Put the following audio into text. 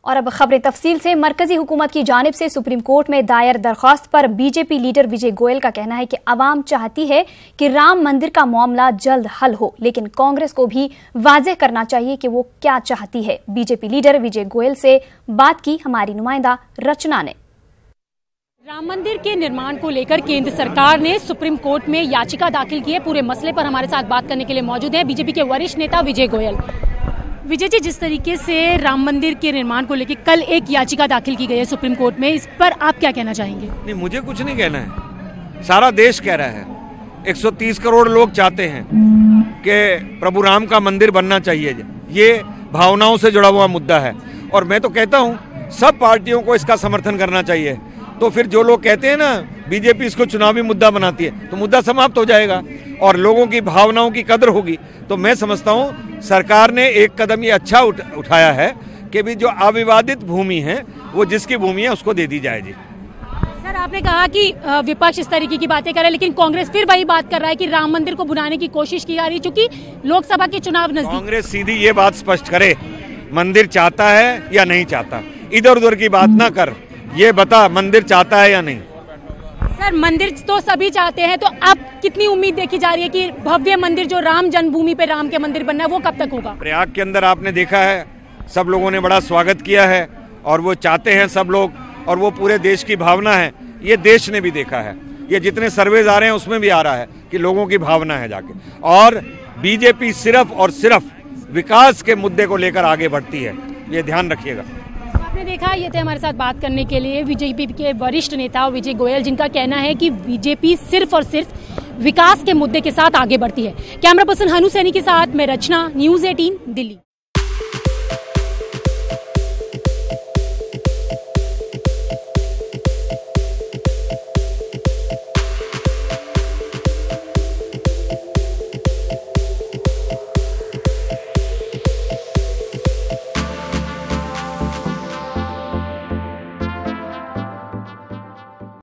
और अब खबरें तफसील से। मरकजी हुकूमत की जानिब से सुप्रीम कोर्ट में दायर दरख्वास्त पर बीजेपी लीडर विजय गोयल का कहना है कि अवाम चाहती है कि राम मंदिर का मामला जल्द हल हो, लेकिन कांग्रेस को भी वाज़ेह करना चाहिए कि वो क्या चाहती है। बीजेपी लीडर विजय गोयल से बात की हमारी नुमाइंदा रचना ने। राम मंदिर के निर्माण को लेकर केंद्र सरकार ने सुप्रीम कोर्ट में याचिका दाखिल की है। पूरे मसले पर हमारे साथ बात करने के लिए मौजूद है बीजेपी के वरिष्ठ नेता विजय गोयल। विजय जी, जिस तरीके से राम मंदिर के निर्माण को लेकर कल एक याचिका दाखिल की गई है सुप्रीम कोर्ट में, इस पर आप क्या कहना चाहेंगे? नहीं, मुझे कुछ नहीं कहना है, सारा देश कह रहा है। 130 करोड़ लोग चाहते हैं कि प्रभु राम का मंदिर बनना चाहिए। ये भावनाओं से जुड़ा हुआ मुद्दा है और मैं तो कहता हूँ सब पार्टियों को इसका समर्थन करना चाहिए। तो फिर जो लोग कहते हैं ना बीजेपी इसको चुनावी मुद्दा बनाती है, तो मुद्दा समाप्त हो जाएगा और लोगों की भावनाओं की कदर होगी। तो मैं समझता हूँ सरकार ने एक कदम ये अच्छा उठाया है कि भी जो अविवादित भूमि है वो जिसकी भूमि है उसको दे दी जाए। जी सर, आपने कहा कि विपक्ष इस तरीके की बातें कर रहा है, लेकिन कांग्रेस फिर वही बात कर रहा है कि राम मंदिर को बनाने की कोशिश की जा रही है चूंकि लोकसभा के चुनाव नजदीक। कांग्रेस सीधी ये बात स्पष्ट करे, मंदिर चाहता है या नहीं चाहता, इधर उधर की बात ना कर, ये बता मंदिर चाहता है या नहीं। सर, मंदिर तो सभी चाहते हैं, तो अब कितनी उम्मीद देखी जा रही है कि भव्य मंदिर जो राम जन्मभूमि पे राम के मंदिर बनना है वो कब तक होगा? प्रयाग के अंदर आपने देखा है सब लोगों ने बड़ा स्वागत किया है और वो चाहते हैं सब लोग, और वो पूरे देश की भावना है। ये देश ने भी देखा है, ये जितने सर्वेज आ रहे हैं उसमें भी आ रहा है कि लोगों की भावना है जाके। और बीजेपी सिर्फ और सिर्फ विकास के मुद्दे को लेकर आगे बढ़ती है, ये ध्यान रखिएगा। आपने देखा, ये थे हमारे साथ बात करने के लिए बीजेपी के वरिष्ठ नेता विजय गोयल, जिनका कहना है कि बीजेपी सिर्फ और सिर्फ विकास के मुद्दे के साथ आगे बढ़ती है। कैमरा पर्सन हनु सैनी के साथ मैं रचना, न्यूज़ 18 दिल्ली।